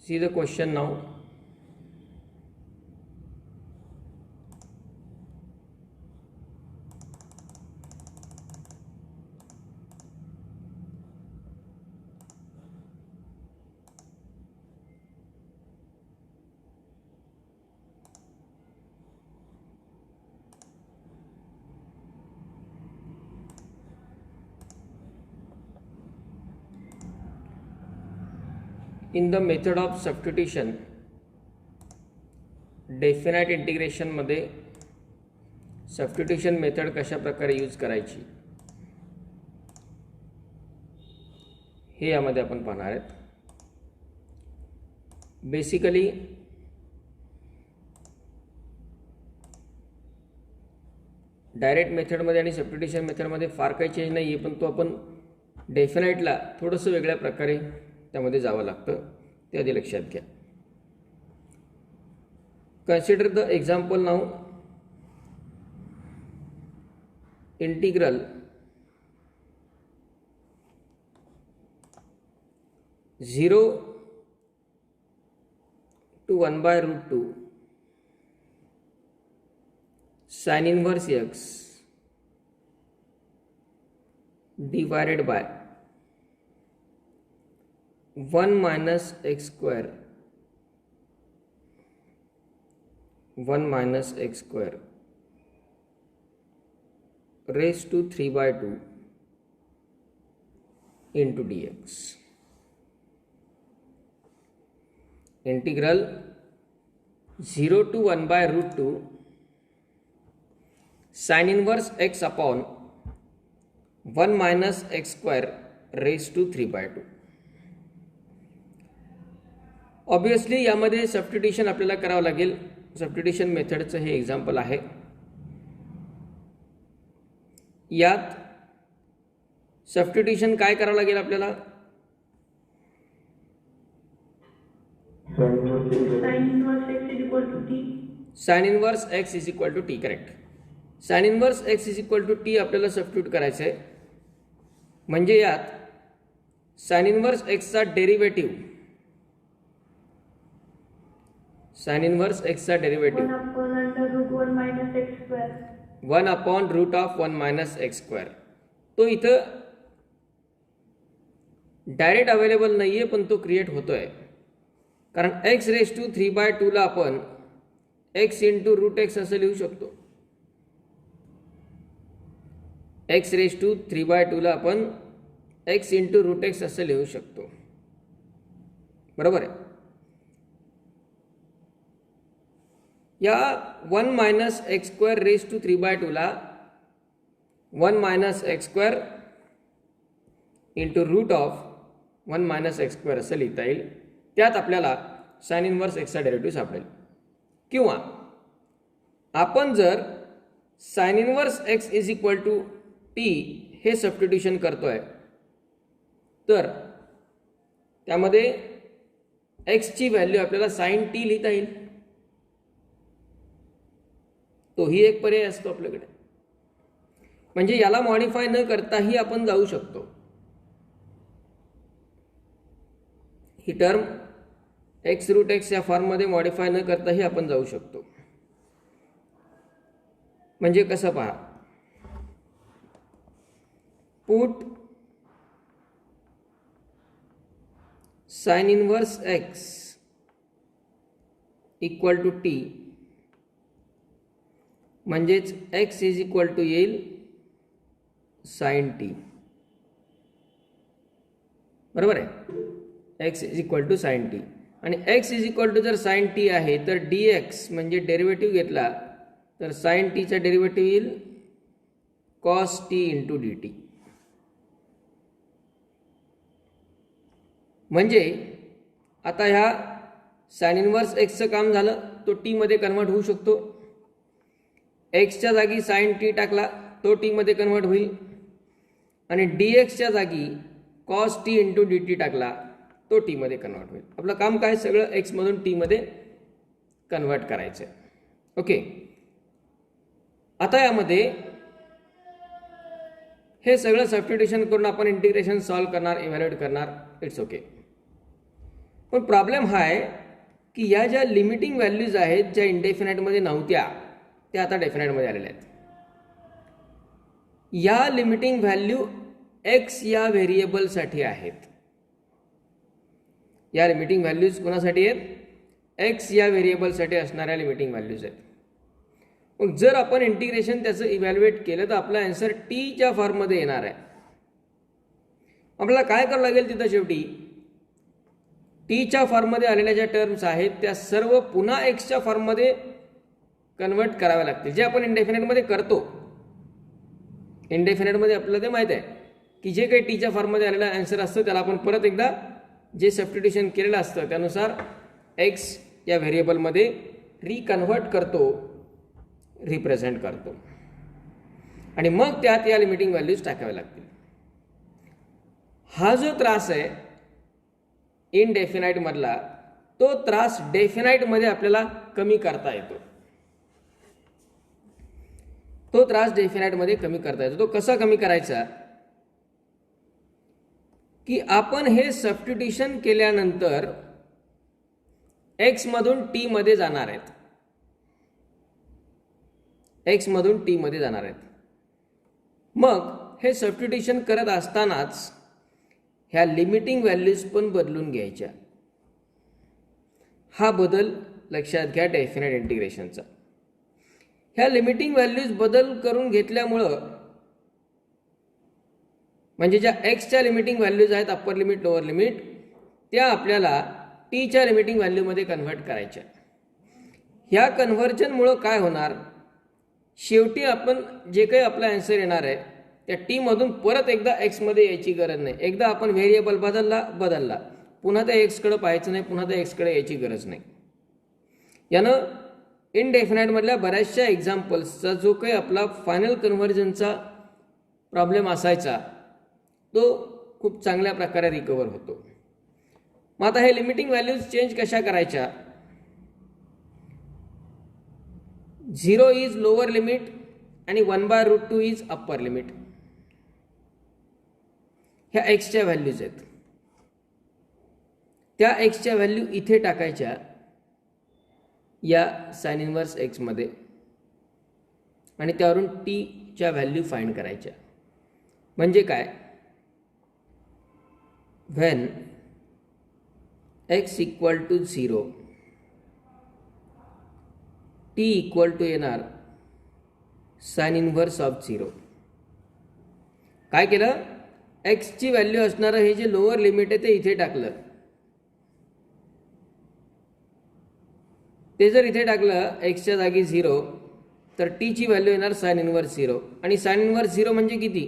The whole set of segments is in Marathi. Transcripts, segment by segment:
See the question now. In the method of substitution, definite integration मध्ये सबस्टिट्यूशन मेथड कशा प्रकारे यूज करायची हे यामध्ये आपण पाहणार आहोत. बेसिकली डायरेक्ट मेथडमध्ये आणि सबस्टिट्यूशन मेथडमध्ये फार काही चेंज नाही आहे, पण तो आपण डेफिनाइटला थोडंसं वेगळ्या प्रकारे त्यामध्ये जावं लागतं, ते आधी लक्षात घ्या. Consider the example now. Integral 0 to 1/√2 sin inverse x divided by 1 minus x square 1 minus x square raised to 3/2 into dx. Integral 0 to 1/√2 sin inverse x upon 1 minus x square raised to 3/2. Obviously यामध्ये सबस्टिट्यूशन आपल्याला करावं लागेल. सबस्टिट्यूशन मेथडचं हे एक्झाम्पल आहे. यात सबस्टिट्यूशन काय करावं लागेल आपल्याला? Sine inverse x is equal to t. Correct. Sine inverse x is equal to t आपल्याला सबस्टिट्यूट करायचं आहे. म्हणजे यात साइन इनवर्स x चा डेरिव्हेटिव्ह, साइन इनवर्स x चा derivative 1 upon root of 1 minus x square. तो इथं डायरेक्ट अवेलेबल नाही आहे, पण तो क्रिएट होतोय. कारण x रेज टू 3/2 ला आपण x इंटू रूट एक्स असं लिहू शकतो. x रेज टू 3/2 ला आपण x इंटू रूट एक्स असं लिहू शकतो. बरोबर आहे. या 1 minus x square raise to 3/2 ला 1 minus x square into root of 1 minus x square असं लिहिता येईल. त्यात आपल्याला साइन इनवर्स एक्सचा डेरिव्हेटिव्ह सापडेल. किंवा आपण जर sine inverse x is equal to t हे सबस्टिट्यूशन करतोय, तर त्यामध्ये एक्सची व्हॅल्यू आपल्याला साइन टी लिहिता येईल. तोही एक पर्याय असतो आपल्याकडे. म्हणजे याला मॉडिफाय न करताही आपण जाऊ शकतो. ही टर्म एक्स रूट एक्स या फॉर्ममध्ये मॉडिफाय न करताही आपण जाऊ शकतो. म्हणजे कसं पहा, put sine inverse x equal to t, म्हणजेच x इज इक्वल टू येईल साइन टी. बरोबर आहे. x is equal to sine t. आणि x इज इक्वल टू जर साइन टी आहे तर dx म्हणजे डेरिव्हेटिव्ह घेतला तर साइन टीचा डेरिव्हेटिव्ह येईल cos t into d T. म्हणजे आता ह्या साइन इनवर्स एक्सचं काम झालं. तो टी मध्ये कन्वर्ट होऊ शकतो. एक्सच्या जागी साइन टी टाकला तो टी मध्ये कन्वर्ट होईल. आणि dxच्या जागी cos t into d T टाकला तो टी मध्ये कन्वर्ट होईल. आपलं काम काय, सगळं एक्स मधून टी मध्ये कन्वर्ट करायचं. ओके. आता यामध्ये हे सगळं सबस्टिट्यूशन करून आपण इंटिग्रेशन सॉल्व करणार, इव्हॅल्युएट करणार. It's okay. पण प्रॉब्लेम हा आहे की या ज्या लिमिटिंग व्हॅल्यूज आहेत ज्या इंडेफिनाईटमध्ये नव्हत्या त्या आता डेफिनाईटमध्ये आलेल्या आहेत. या लिमिटिंग व्हॅल्यू एक्स या व्हेरिएबलसाठी आहेत. या लिमिटिंग व्हॅल्यूज कोणासाठी आहेत? एक्स या व्हेरिएबलसाठी असणाऱ्या लिमिटिंग व्हॅल्यूज आहेत. मग जर आपण इंटिग्रेशन त्याचं इव्हॅल्युएट केलं तर आपला आन्सर टीच्या फॉर्ममध्ये येणार आहे. आपल्याला काय करावं लागेल तिथं शेवटी टीच्या फॉर्ममध्ये आलेल्या ज्या टर्म्स आहेत त्या सर्व पुन्हा एक्सच्या फॉर्ममध्ये कन्वर्ट कराव्या लागतील, जे आपण इंडेफिनाईटमध्ये करतो. इंडेफिनाईटमध्ये आपल्याला ते माहीत आहे की जे काही टीच्या फॉर्ममध्ये आलेलं आन्सर असतं त्याला आपण परत एकदा जे सबस्टिट्यूशन केलेलं असतं त्यानुसार एक्स या व्हेरिएबलमध्ये रिकन्व्हर्ट करतो, रिप्रेझेंट करतो आणि मग त्यात या लिमिटिंग व्हॅल्यूज टाकाव्या लागतील. हा जो त्रास आहे इनडेफिनाईट मधला तो त्रास डेफिनाईटमध्ये आपल्याला कमी करता येतो. तो त्रास डेफिनाईटमध्ये कमी करता येतो. तो कसा कमी करायचा की आपण हे सबस्टिट्यूशन केल्यानंतर एक्स मधून टी मध्ये जाणार आहेत. एक्स मधून टी मध्ये जाणार आहेत. मग हे सबस्टिट्यूशन करत असतानाच ह्या लिमिटिंग व्हॅल्यूज पण बदलून घ्यायच्या. हा बदल लक्षात घ्या डेफिनाईट इंटिग्रेशनचा. ह्या लिमिटिंग व्हॅल्यूज बदल करून घेतल्यामुळं म्हणजे ज्या एक्सच्या लिमिटिंग व्हॅल्यूज आहेत अप्पर लिमिट लोअर लिमिट त्या आपल्याला टीच्या लिमिटिंग व्हॅल्यूमध्ये कन्व्हर्ट करायच्या. ह्या कन्व्हर्जनमुळं काय होणार, शेवटी आपण जे काही आपला आन्सर येणार आहे त्या टी मधून परत एकदा एक्समध्ये यायची गरज नाही. एकदा आपण व्हेरिएबल बदलला पुन्हा त्या एक्सकडे पाहायचं नाही, पुन्हा त्या एक्सकडे यायची गरज नाही. यानं इनडेफिनाईटमधल्या बऱ्याचशा एक्झाम्पल्सचा जो काही आपला फायनल कन्व्हर्जनचा प्रॉब्लेम असायचा तो खूप चांगल्या प्रकारे रिकवर होतो. मग आता हे लिमिटिंग व्हॅल्यूज चेंज कशा करायच्या? 0 इज लोअर लिमिट आणि 1/√2 इज अप्पर लिमिट. ह्या एक्सच्या व्हॅल्यूज आहेत. त्या एक्सच्या व्हॅल्यू इथे टाकायच्या या साइन इनवर्स एक्स मध्ये आणि त्यावरून टीच्या व्हॅल्यू फाइंड करायच्या. म्हणजे काय, when x equal to 0 t equal to येणार साइन इनवर्स ऑफ 0. काय केलं, एक्सची व्हॅल्यू असणारं हे जे लोअर लिमिट आहे ते इथे टाकलं. ते जर इथे टाकलं एक्सच्या जागी 0 तर टीची व्हॅल्यू येणार साइन इनवर्स 0 आणि साइन इनवर्स 0 म्हणजे किती,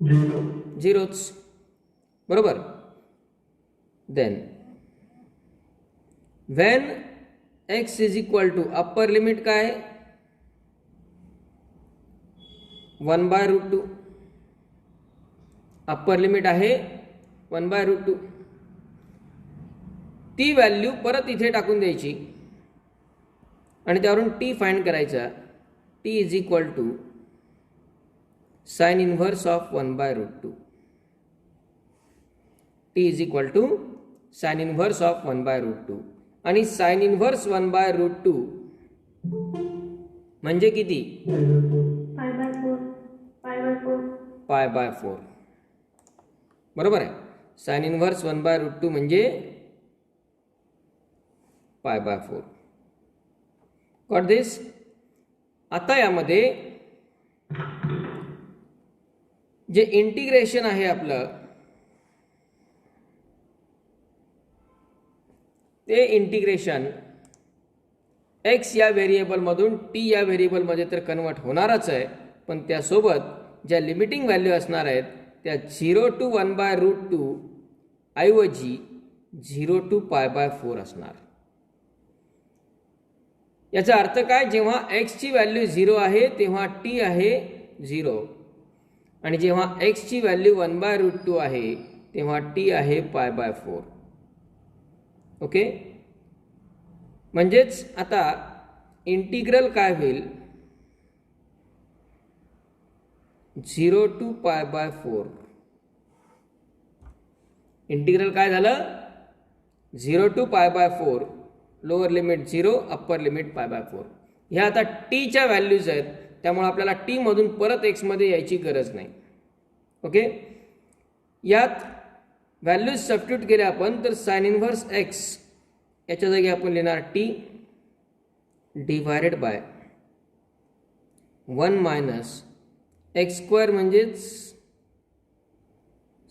0च बरोबर. Then when x is equal to upper limit काय 1/√2 अप्पर लिमिट आहे 1/√2. ती व्हॅल्यू परत इथे टाकून द्यायची आणि त्यावरून टी फाइंड करायचा. T is equal to sine inverse of 1/√2. T is equal to sine inverse of 1/√2 आणि साइन इनव्हर्स 1/√2 म्हणजे किती, π/4 बरोबर आहे. साइन इनव्हर्स 1/√2 म्हणजे π/4. गॉट दिस. आता यामध्ये जे इंटिग्रेशन आहे आपलं ते इंटिग्रेशन एक्स या व्हेरिएबलमधून टी या व्हेरिएबलमध्ये तर कन्वर्ट होणारच आहे, पण त्यासोबत ज्या लिमिटिंग व्हॅल्यू असणार आहेत त्या 0 to 1/√2 ऐवजी 0 to π/4 असणार. याचा अर्थ काय, जेव्हा एक्सची व्हॅल्यू 0 आहे तेव्हा टी आहे 0 आणि जेव्हा एक्सची व्हॅल्यू 1/√2 आहे तेव्हा टी आहे π/4. ओके, म्हणजेच आता इंटिग्रल काय होईल, 0 to π/4 इंटिग्रल काय झालं 0 to π/4, lower limit 0, upper limit π/4. ह्या आता टीच्या व्हॅल्यूज आहेत, त्यामुळे आपल्याला टी मधून परत एक्समध्ये यायची गरज नाही. ओके, यात व्हॅल्यूज सबस्टिट्यूट केल्या आपण तर साइन इनव्हर्स एक्स याच्या जागी आपण लिहिणार t divided by 1 minus x square म्हणजेच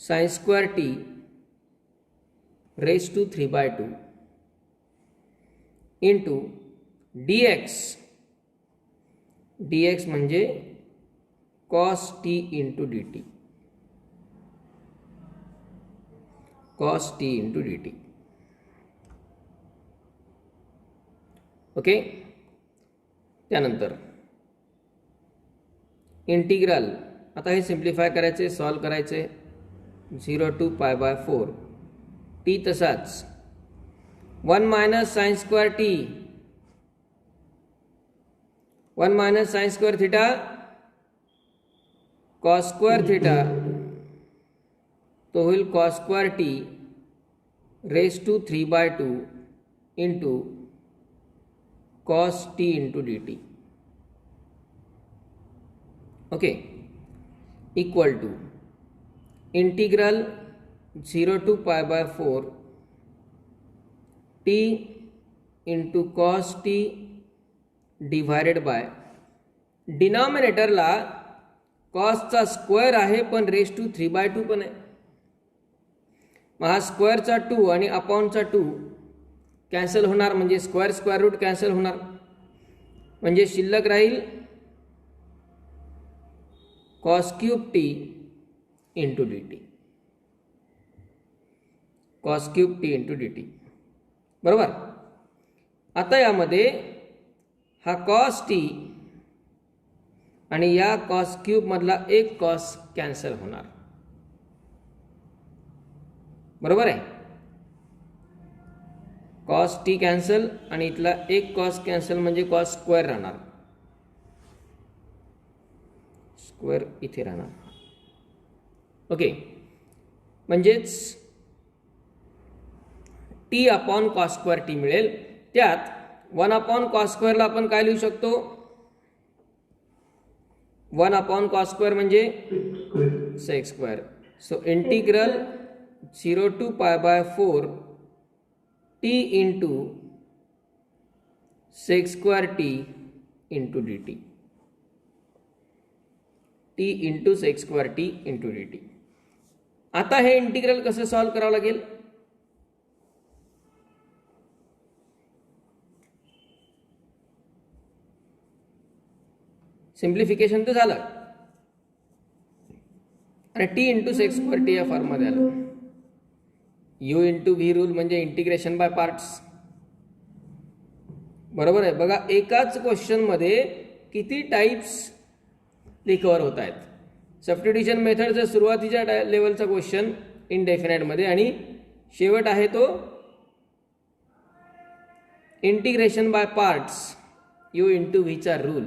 sine square t raise to 3/2 into dx म्हणजे cos t into dt, cos t into dt. Okay, त्यानंतर इंटिग्रल आता हे सिम्प्लिफाय करायचे, सॉल्व करायचे. 0 to π/4 टी तसाच 1 minus sine square t, 1 minus sine square theta cos square theta, तो होईल cos square t raise to 3/2 into cos t into dt. Okay, equal to integral 0 to π/4 t into cos t divided by डिनॉमिनेटरला कॉसचा स्क्वेअर आहे पण रेज टू 3/2 पण आहे. मग हा स्क्वेअरचा 2 आणि अपॉनचा 2 कॅन्सल होणार, म्हणजे स्क्वेअर स्क्वेअर रूट कॅन्सल होणार, म्हणजे शिल्लक राहील cos cube T into d T, cos cube T into d T. बरोबर. आता यामध्ये हा कॉस टी आणि या कॉस क्यूब मधला एक कॉस कॅन्सल होणार. बरोबर आहे, कॉस टी कॅन्सल आणि इथला एक कॉस कॅन्सल म्हणजे कॉस स्क्वेअर राहणार, स्क्वेअर इथे राहणार. ओके, म्हणजेच T upon cos square T मिळेल. त्यात 1 अपॉन कॉस स्क्वेअरला आपण काय लिहू शकतो, 1 अपॉन कॉस स्क्वेअर म्हणजे sec square. So integral 0 to π/4 t into sec square t into d t, t into sec square t into d t. आता हे इंटिग्रल कसं सॉल्व करावं लागेल, सिम्प्लिफिकेशन तर झालं आणि T into sec square T या फॉर्ममध्ये आलं. यू इंटू व्ही रूल म्हणजे इंटिग्रेशन बाय पार्ट्स. बरोबर आहे. बघा, एकाच क्वेश्चनमध्ये किती टाइप्स रिकवर होत आहेत. सबस्टिट्यूशन मेथडचा सुरुवातीच्या लेवलचा क्वेश्चन इनडेफिनाइटमध्ये आणि शेवट आहे तो integration by parts u into व्हीचा रूल.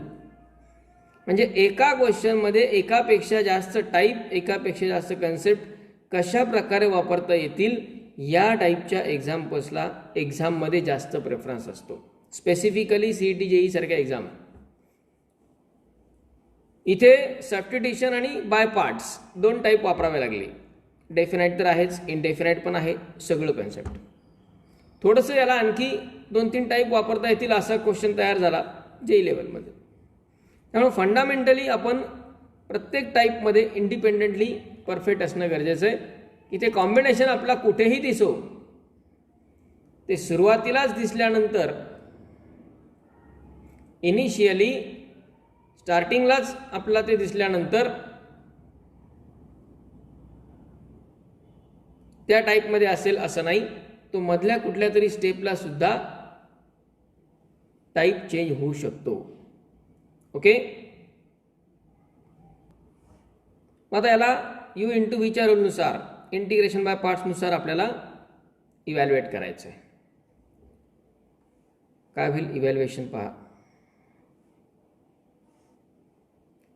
म्हणजे एका क्वेश्चनमध्ये एकापेक्षा जास्त टाईप, एकापेक्षा जास्त कन्सेप्ट कशा प्रकारे वापरता येतील या टाईपच्या एक्झाममध्ये जास्त प्रेफरन्स असतो. स्पेसिफिकली CET JEE सारख्या एक्झाम. इथे सबस्टिट्यूशन आणि बाय पार्ट्स 2 टाईप वापरावे लागले. डेफिनाइट तर आहेच, इनडेफिनाइट पण आहे, सगळं कन्सेप्ट. थोडंसं याला आणखी 2-3 टाईप वापरता येतील असा क्वेश्चन तयार झाला JEE लेवलमध्ये. त्यामुळे फंडामेंटली आपण प्रत्येक टाईपमध्ये इंडिपेंडेंटली परफेक्ट असणं गरजेचं आहे. इथे कॉम्बिनेशन आपला कुठेही दिसो, ते सुरुवातीलाच दिसल्यानंतर, इनिशियली स्टार्टिंगलाच आपला ते दिसल्यानंतर त्या टाईपमध्ये असेल असं नाही. तो मधल्या कुठल्या तरी स्टेपला सुद्धा टाईप चेंज होऊ शकतो. ओके, मग आता याला यू इंटू व्हीच्या रूलनुसार इंटिग्रेशन बाय पार्ट्सनुसार आपल्याला इव्हॅल्युएट करायचं आहे. काय होईल इव्हॅल्युएशन पहा.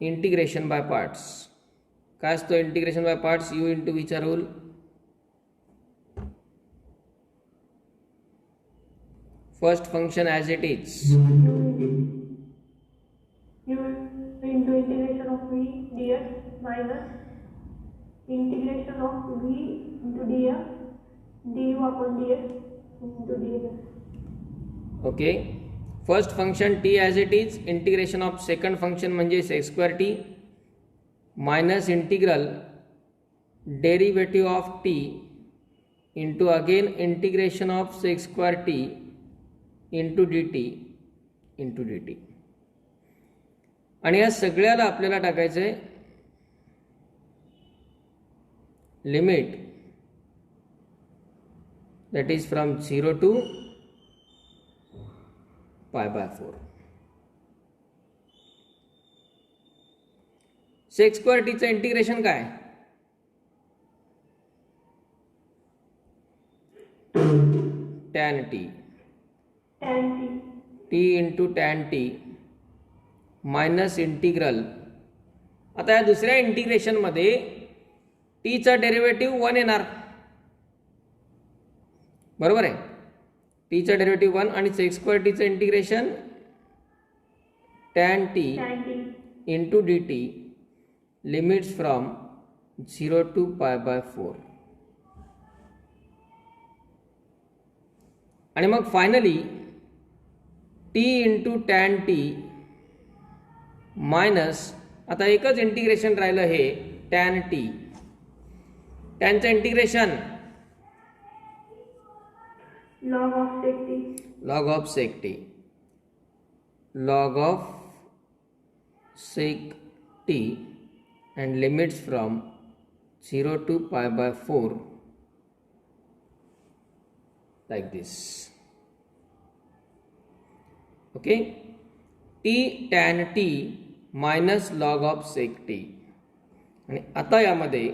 इंटिग्रेशन बाय पार्ट्स काय असतो, integration by parts u into व्हीचा rule first function as it is. u into integration of v dx minus integration of v into dx du upon dx into dx. Okay, first function t as it is, integration of second function म्हणजे sec square t minus integral derivative of t into again integration of sec square t into d t. आणि या सगळ्याला आपल्याला टाकायचं आहे limit that is from 0 to π/4. Sec square टीचं इंटिग्रेशन काय? tan t into tan t minus integral. आता या दुसऱ्या इंटिग्रेशनमध्ये टीचा डेरिव्हेटिव्ह 1 येणार, बरोबर आहे. टीचा डेरिव्हेटिव्ह 1 आणि सेक्स स्क्वेअर टीचं integration tan t into d t limits from 0 to π/4. आणि मग finally t into tan t minus, आता एकच इंटिग्रेशन राहिलं हे tan t. टॅनचं integration log of sec t log of sec t and limits from 0 to π/4 like this. Okay, t tan t minus log of sec t. आणि आता यामध्ये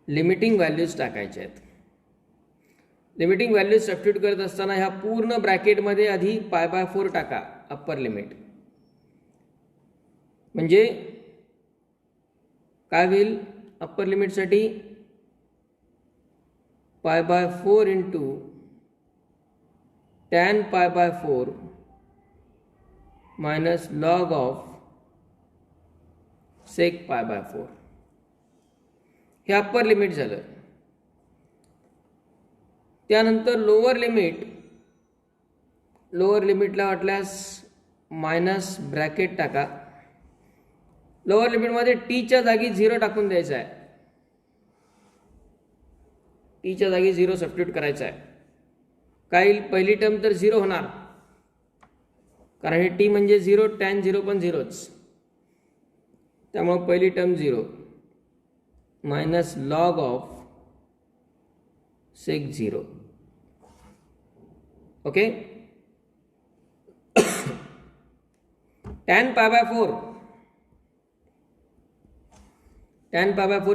लिमिटिंग व्हॅल्यूज टाकायचे आहेत. लिमिटिंग व्हॅल्यूज सबस्टिट्यूट करत असताना ह्या पूर्ण ब्रॅकेटमध्ये आधी π/4 टाका अप्पर लिमिट. म्हणजे काय होईल अप्पर लिमिटसाठी π/4 into tan π/4 minus log of sec π/4. हे अप्पर लिमिट झालं. त्यानंतर लोअर लिमिटला वाटल्यास मायनस ब्रॅकेट टाका. लोअर लिमिटमध्ये टीच्या जागी 0 टाकून द्यायचा आहे. टीच्या जागी 0 सबस्टिट्यूट करायचा आहे. काय येईल? पहिली टर्म तर 0 होणार, कारण हे टी म्हणजे 0, tan 0 पण 0च. त्यामुळे पहिली term 0 minus log of sec 0. Okay, tan π/4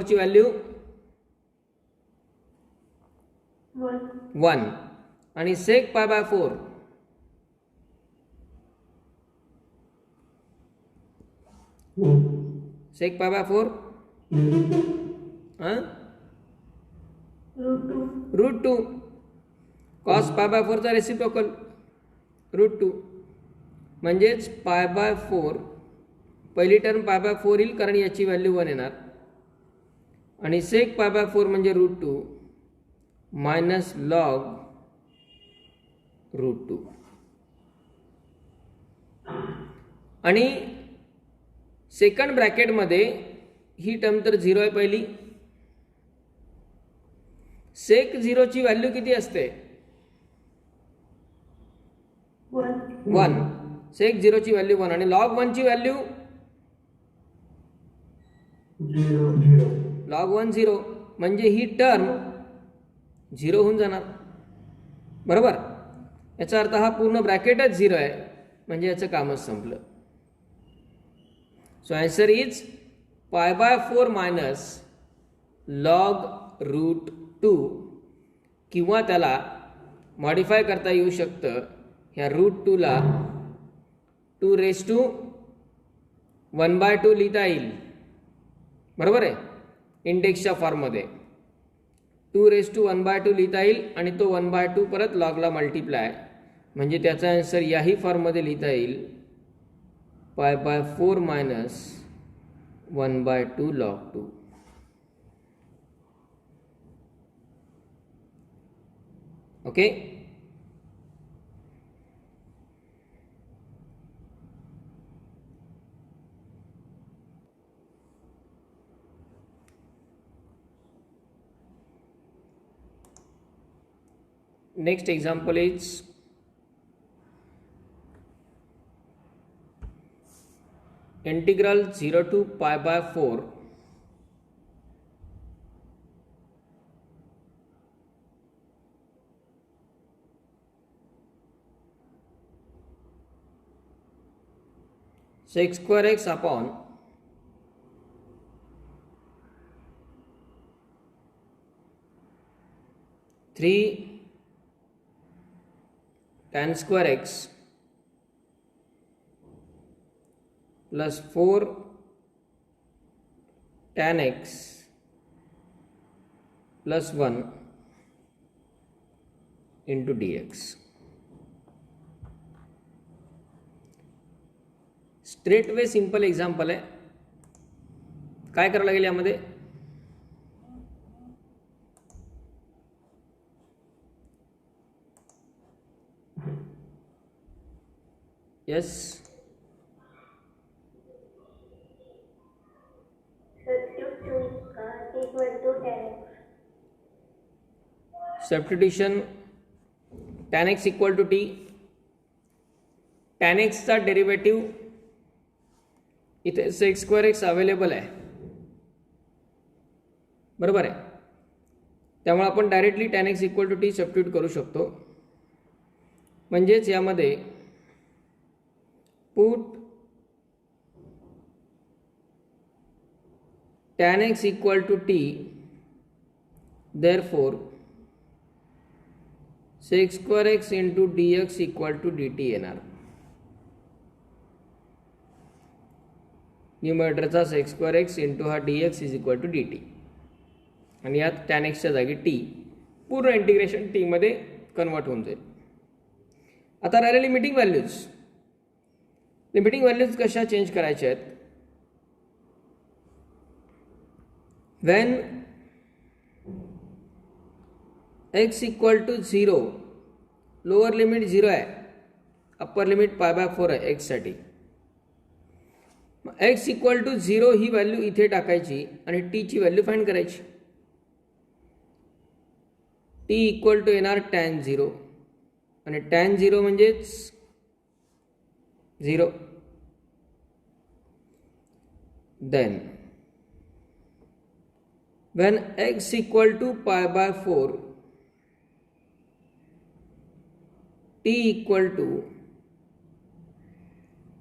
ची व्हॅल्यू 1 आणि सेक π/4 सेक π/4 √2 कॉस π/4 चा रेसिप्रोकल √2 म्हणजेच π/4. पहिली टर्म π/4 येईल कारण याची व्हॅल्यू 1 येणार, आणि सेक π/4 म्हणजे √2 मायनस लॉग √2. आणि सेकंड ब्रॅकेटमध्ये ही टर्म तर 0 आहे पहिली. सेक 0 ची व्हॅल्यू किती असते? 1. सेक 0 ची व्हॅल्यू 1 आणि लॉग 1 ची व्हॅल्यू 0. म्हणजे ही टर्म 0 होऊन जाणार, बरोबर. याचा अर्थ हा पूर्ण ब्रॅकेटच 0 आहे, म्हणजे याचं कामच संपलं. So answer is π/4 minus log √2, किंवा त्याला मॉडिफाय करता येऊ शकतं. ह्या √2 ला 2⁻² लिहिता येईल, बरोबर आहे, इंडेक्सच्या फॉर्ममध्ये. 2⁻² लिहिता येईल आणि तो 1/2 परत लॉगला मल्टिप्लाय, म्हणजे त्याचा आन्सर याही फॉर्ममध्ये लिहिता येईल π/4 minus 1/2 log 2. Okay. Next example is integral 0 to π/4 sec² x upon three tan² x plus 4 tan x plus 1 into dx. Straight way simple example आहे. काय करायला लागेल यामध्ये, yes substitution tan x equal to t. tan x चा डेरिव्हेटिव्ह इथे sec² x अवेलेबल आहे, बरोबर आहे. त्यामुळे आपण directly tan x equal to t substitute करू शकतो. म्हणजेच यामध्ये put tan x equal to t, therefore sec² x into dx equal to dt येणार. न्यूमरेटरचा sec² x इंटू हा dx is equal to dt आणि यात tan x च्या जागी t, पूर्ण इंटिग्रेशन t मध्ये कन्वर्ट होऊन जाईल. आता राहिले लिमिटिंग व्हॅल्यूज. लिमिटिंग व्हॅल्यूज कशा चेंज करायच्या आहेत, when x equal to 0, lower limit 0 आहे, अप्पर लिमिट π/4 आहे x साठी. x इक्वल टू 0 ही व्हॅल्यू इथे टाकायची आणि t ची व्हॅल्यू फाइंड करायची. t इक्वल टू येणार tan 0 आणि tan 0 म्हणजेच 0. Then when x equal to π/4, t equal to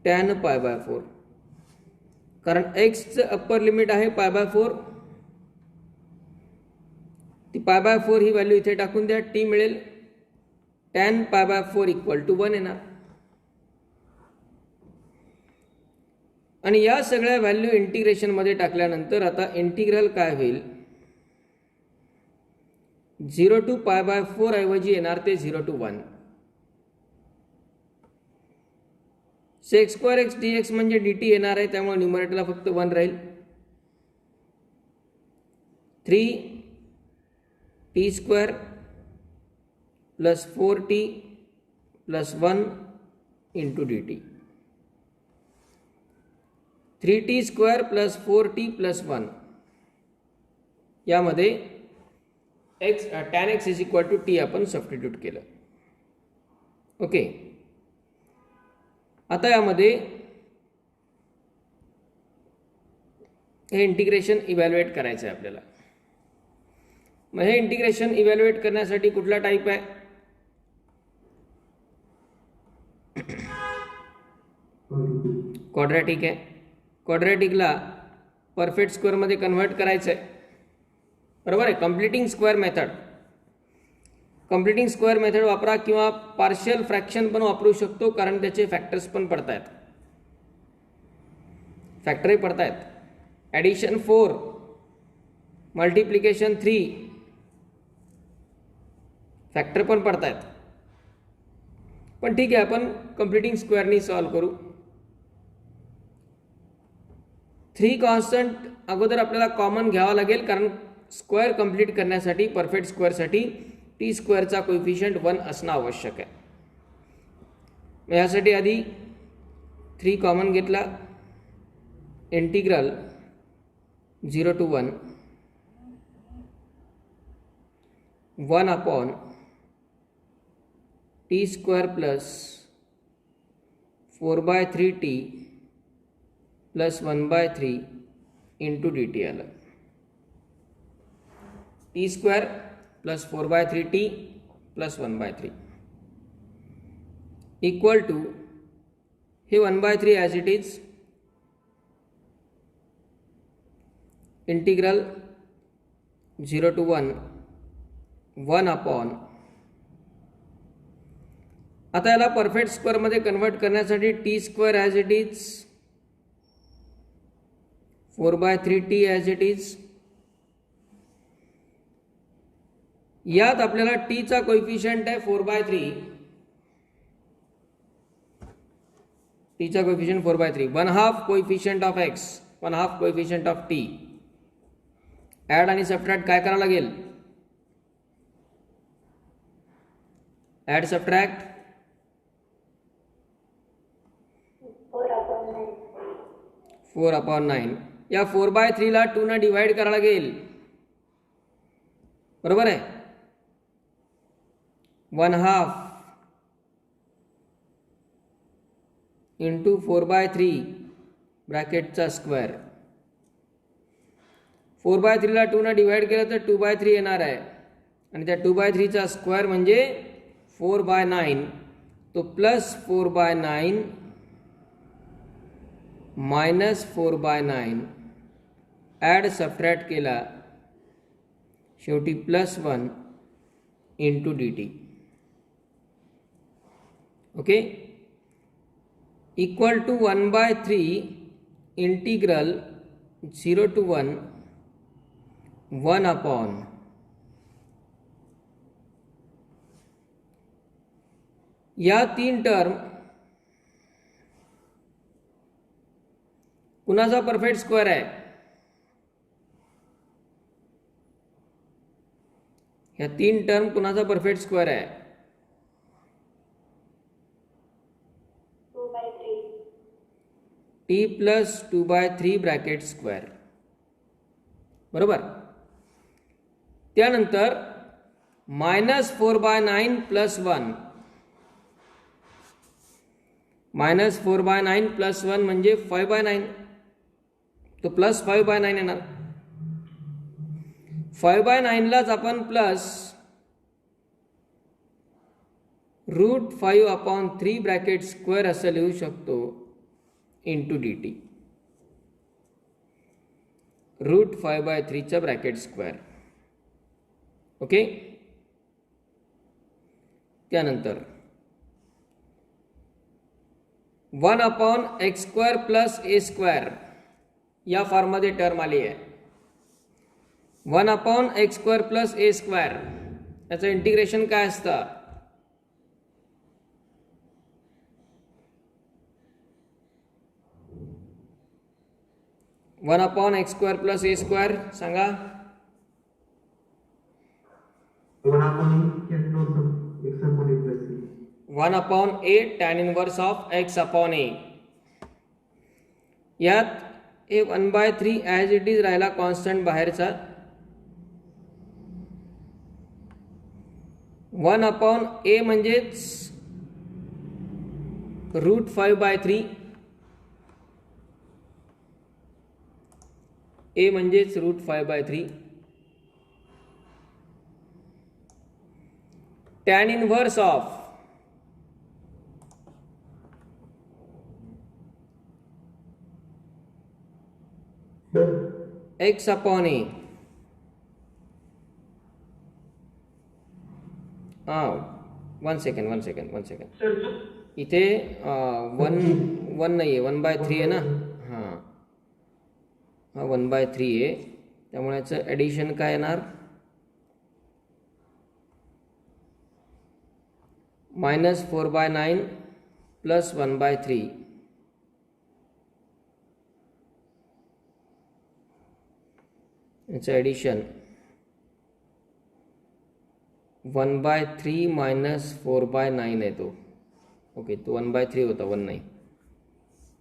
tan π/4, कारण x चं अप्पर लिमिट आहे π/4, ती π/4 ही व्हॅल्यू इथे टाकून द्या, t मिळेल tan π/4 इक्वल टू 1 येणार. आणि या सगळ्या व्हॅल्यू इंटिग्रेशन मध्ये टाकल्यानंतर आता इंटिग्रल काय होईल, 0 टू π/4 ऐवजी येणार ते 0 टू 1. sec² x dx म्हणजे dt येणार आहे, त्यामुळे न्यूमरेटरला फक्त 1 राहील. 3t² plus 4t plus 1 into dt. 3t² plus 4t plus 1 यामध्ये tan x is equal to t आपण सबस्टिट्यूट केलं. ओके. आता यामध्ये हे इंटिग्रेशन इव्हॅल्युएट करायचं आहे आपल्याला. मग हे इंटिग्रेशन इव्हॅल्युएट करण्यासाठी कुठला टाईप आहे, क्वाड्रॅटिक आहे. क्वाड्रॅटिकला परफेक्ट स्क्वेअरमध्ये कन्व्हर्ट करायचं आहे, बरोबर आहे. Completing square method, completing square method वापरा किंवा पार्शियल फ्रॅक्शन पण वापरू शकतो, कारण त्याचे फॅक्टर्स पण पडतायत, फॅक्टरही पडतायत. ॲडिशन 4, मल्टिप्लिकेशन 3 फॅक्टर पण पडतायत, पण ठीक आहे, आपण कम्प्लिटिंग स्क्वेअरनी सॉल्व करू. 3 कॉन्स्टंट अगोदर आपल्याला कॉमन घ्यावा लागेल, कारण स्क्वेअर कंप्लीट करण्यासाठी, परफेक्ट स्क्वेअरसाठी टी स्क्वेअरचा कोइफिशियंट 1 असणं आवश्यक आहे. यासाठी आधी 3 कॉमन घेतला. Integral 0 to 1 upon t square plus 4/3t plus 1/3 into d t आलं. T square plus 4/3t plus 1/3 equal to हे 1/3 as it is integral 0 to 1 upon, आता याला परफेक्ट स्क्वेअरमध्ये कन्वर्ट करण्यासाठी t square as it is 4/3t as it is. यात आपल्याला टीचा कोइफिशियंट आहे 4/3, टीचा coefficient 4/3, 1/2 coefficient of x, 1/2 coefficient of t. Add आणि सबट्रॅक्ट काय करावं लागेल? Add subtract 4/9. या 4/3 ला 2 ने डिवाइड करावं लागेल, बरोबर आहे. 1/2 इंटू 4/3 ब्रॅकेटचा स्क्वेअर. 4/3 ला 2 ने डिवाइड केलं तर 2/3 येणार आहे, आणि त्या 2/3 चा स्क्वेअर म्हणजे 4/9. तो प्लस 4/9 मायनस 4/9 ॲड सबट्रॅक्ट केला, शेवटी plus 1 into d t. Okay, equal to 1/3 integral 0 to 1 upon या 3 टर्म कुणाचा परफेक्ट स्क्वेअर आहे? ह्या 3 टर्म कुणाचा परफेक्ट स्क्वेअर आहे? 2/3 टी प्लस 2/3 ब्रॅकेट स्क्वेअर, बरोबर. त्यानंतर मायनस 4/9 प्लस 1, मायनस 4/9 प्लस 1 म्हणजे 5/9, तो प्लस 5/9 येणार. 5/9 लाच आपण प्लस √5/3 ब्रॅकेट स्क्वेअर असं लिहू शकतो इंटू डी टी. √5/3 चा ब्रॅकेट स्क्वेअर. ओके, त्यानंतर 1/x² प्लस a² या फॉर्ममध्ये टर्म आली आहे. 1/x² प्लस a², याचं इंटिग्रेशन काय असतं? One upon x² plus a² सांगा. 1/a tan inverse of x/a. यात हे 1/3 ॲज इट इज राहिला कॉन्स्टंट बाहेरचा. 1/a म्हणजेच √5/3, a म्हणजेच √5/3. tan inverse of x/a. One second इथे 1 नाही आहे, 1/3 आहे ना. हां, हा 1/3 आहे, त्यामुळे याचं ॲडिशन काय येणार? -4/9 + 1/3 याचं ॲडिशन 1/3 - 4/9 आहे तो. ओके, तो 1/3 होता, 1 नाही.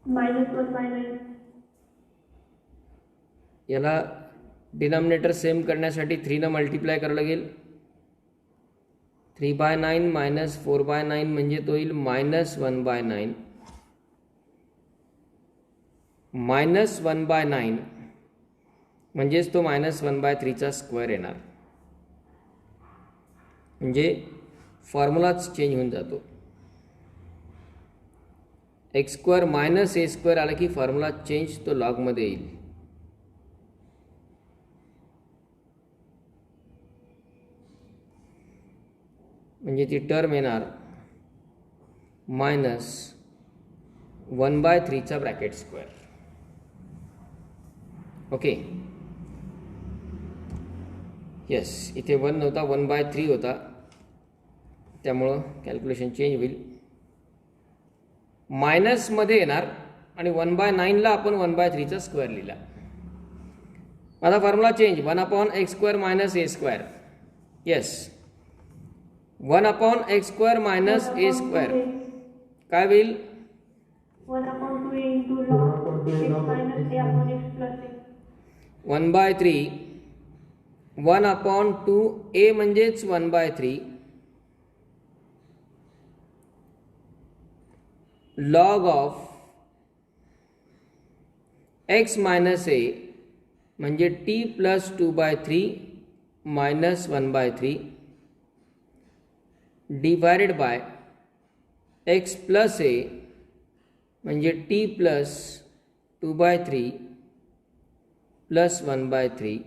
-1/9. याला डिनॉमिनेटर सेम करण्यासाठी 3 मल्टिप्लाय करावं लागेल. 3/9 - 4/9 म्हणजे तो येईल -1/9 -1/9 म्हणजेच तो -1/3 स्क्वेअर येणार. म्हणजे फॉर्म्युलाच चेंज होऊन जातो. x² - a² आला की फॉर्म्युला चेंज, तो लॉगमध्ये येईल. म्हणजे ती टर्म येणार -1/3 ब्रॅकेट स्क्वेअर. ओके, येस, इथे 1 नव्हता, 1/3 होता, त्यामुळं कॅल्क्युलेशन चेंज होईल. मायनसमध्ये येणार आणि 1/9ला आपण 1/3 स्क्वेअर लिहिला. आता formula change, 1/x² - a². Yes, 1/x² - a² काय होईल? 1/2a into log x minus a upon x plus a. 1/3 1/2a म्हणजेच 1/3 log of x minus a म्हणजे t plus 2/3 minus 1/3 divided by x plus a म्हणजे t plus 2/3 plus 1/3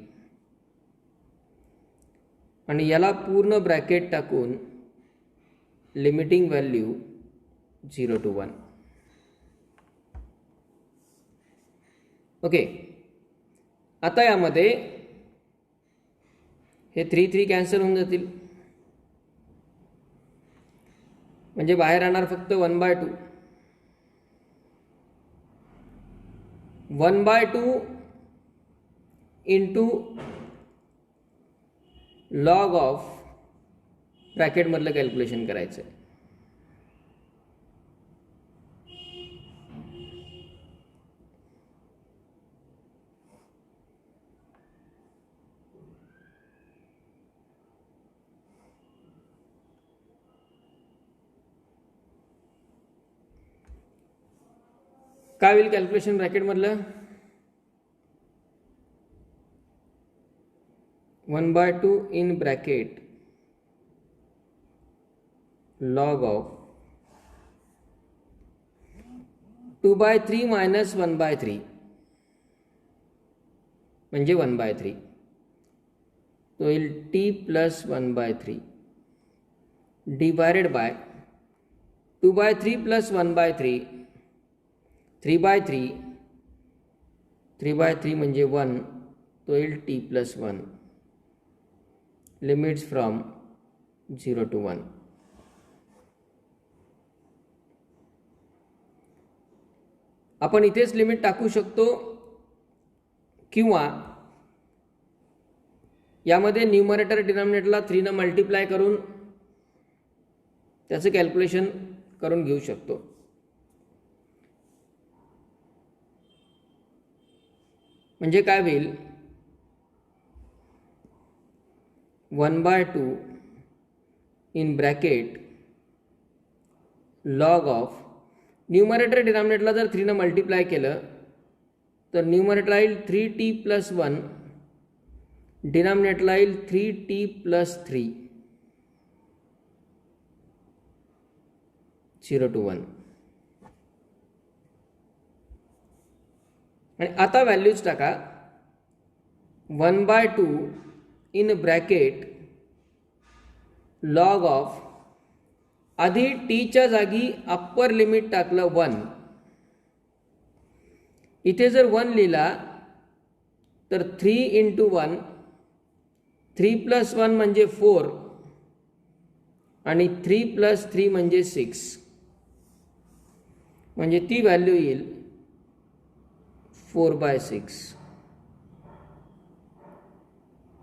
आणि याला पूर्ण ब्रॅकेट टाकून लिमिटिंग व्हॅल्यू 0 to 1. ओके, आता यामध्ये हे 3 कॅन्सल होऊन जातील, म्हणजे बाहेर राहणार फक्त 1/2. 1/2 इंटू लॉग ऑफ ब्रॅकेटमधलं कॅल्क्युलेशन करायचं आहे. काय होईल कॅल्क्युलेशन ब्रॅकेटमधलं? 1/2 in bracket log of 2/3 minus 1/3 म्हणजे 1/3, तो येईल t plus 1/3 divided by 2/3 plus 1/3 3/3 3/3 म्हणजे 1, तो येईल t plus 1 limits from 0 to 1. आपण इथेच लिमिट टाकू शकतो किंवा यामध्ये न्यूमरेटर डिनॉमिनेटरला 3 मल्टिप्लाय करून त्याचं कॅल्क्युलेशन करून घेऊ शकतो. म्हणजे काय होईल? 1/2 in bracket log of numerator डिनॉमिनेटरला जर 3 मल्टिप्लाय केलं तर न्यूमरेटरला येईल 3t plus 1, डिनॉमिनेटरला येईल 3t plus 3 0 to 1. आणि आता व्हॅल्यूज टाका. 1/2 इन ब्रॅकेट लॉग ऑफ आधी टीच्या जागी अप्पर लिमिट टाकलं 1, इथे जर 1 लिहिला तर 3 into 1 3 plus 1 म्हणजे 4 आणि 3 + 3 म्हणजे 6, म्हणजे ती व्हॅल्यू येईल 4/6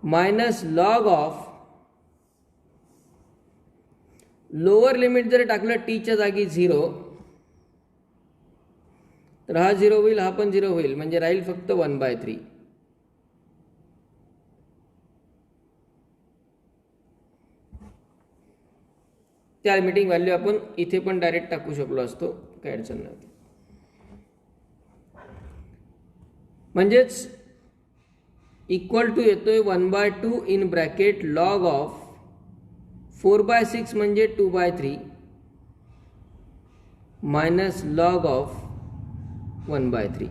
minus log of, lower limit जर टाकलं टीच्या जागी 0 तर हा 0 होईल, हा पण 0 होईल, म्हणजे राहील फक्त 1/3. त्या लिमिटिंग व्हॅल्यू आपण इथे पण डायरेक्ट टाकू शकलो असतो, काही अडचण नाही. म्हणजेच इक्वल टू येतोय 1/2 इन ब्रॅकेट लॉग ऑफ 4/6 म्हणजे 2/3 मायनस लॉग ऑफ 1/3.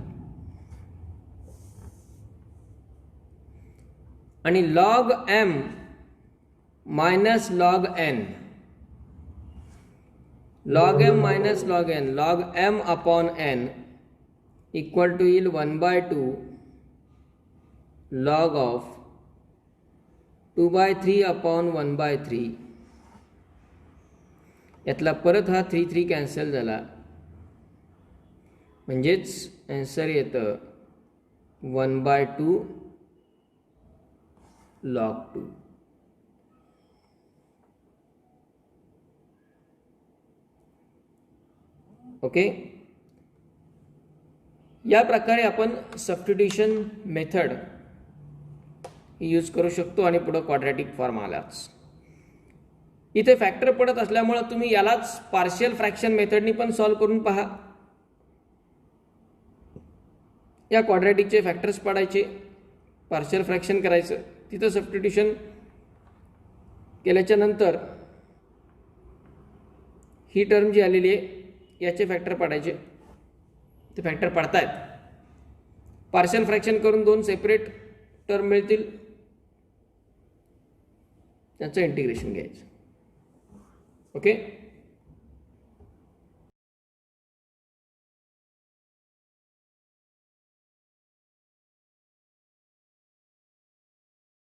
आणि log m minus log n, log m minus log n, log m upon n equal to येईल 1/2 लॉग ऑफ 2/3 अपॉन 1/3. यातला परत हा 3 कॅन्सल झाला, म्हणजेच आन्सर येतं 1/2 log 2. ओके, या प्रकारे आपण सबस्टिट्यूशन मेथड यूज करू शकतो. आणि पुढे क्वाड्रॅटिक फॉर्म आलाच. इथे फॅक्टर पडत असल्यामुळे तुम्ही यालाच पार्शियल फ्रॅक्शन मेथडनी पण सॉल्व्ह करून पहा. या क्वाड्रॅटिकचे फॅक्टर्स पाडायचे, पार्शियल फ्रॅक्शन करायचं, तिथं सबस्टिट्यूशन केल्याच्या नंतर ही टर्म जी आलेली आहे याचे फॅक्टर पाडायचे. ते फॅक्टर पाडतायत, पार्शियल फ्रॅक्शन करून 2 सेपरेट टर्म मिळतील, त्याचं इंटिग्रेशन घ्यायचं. ओके.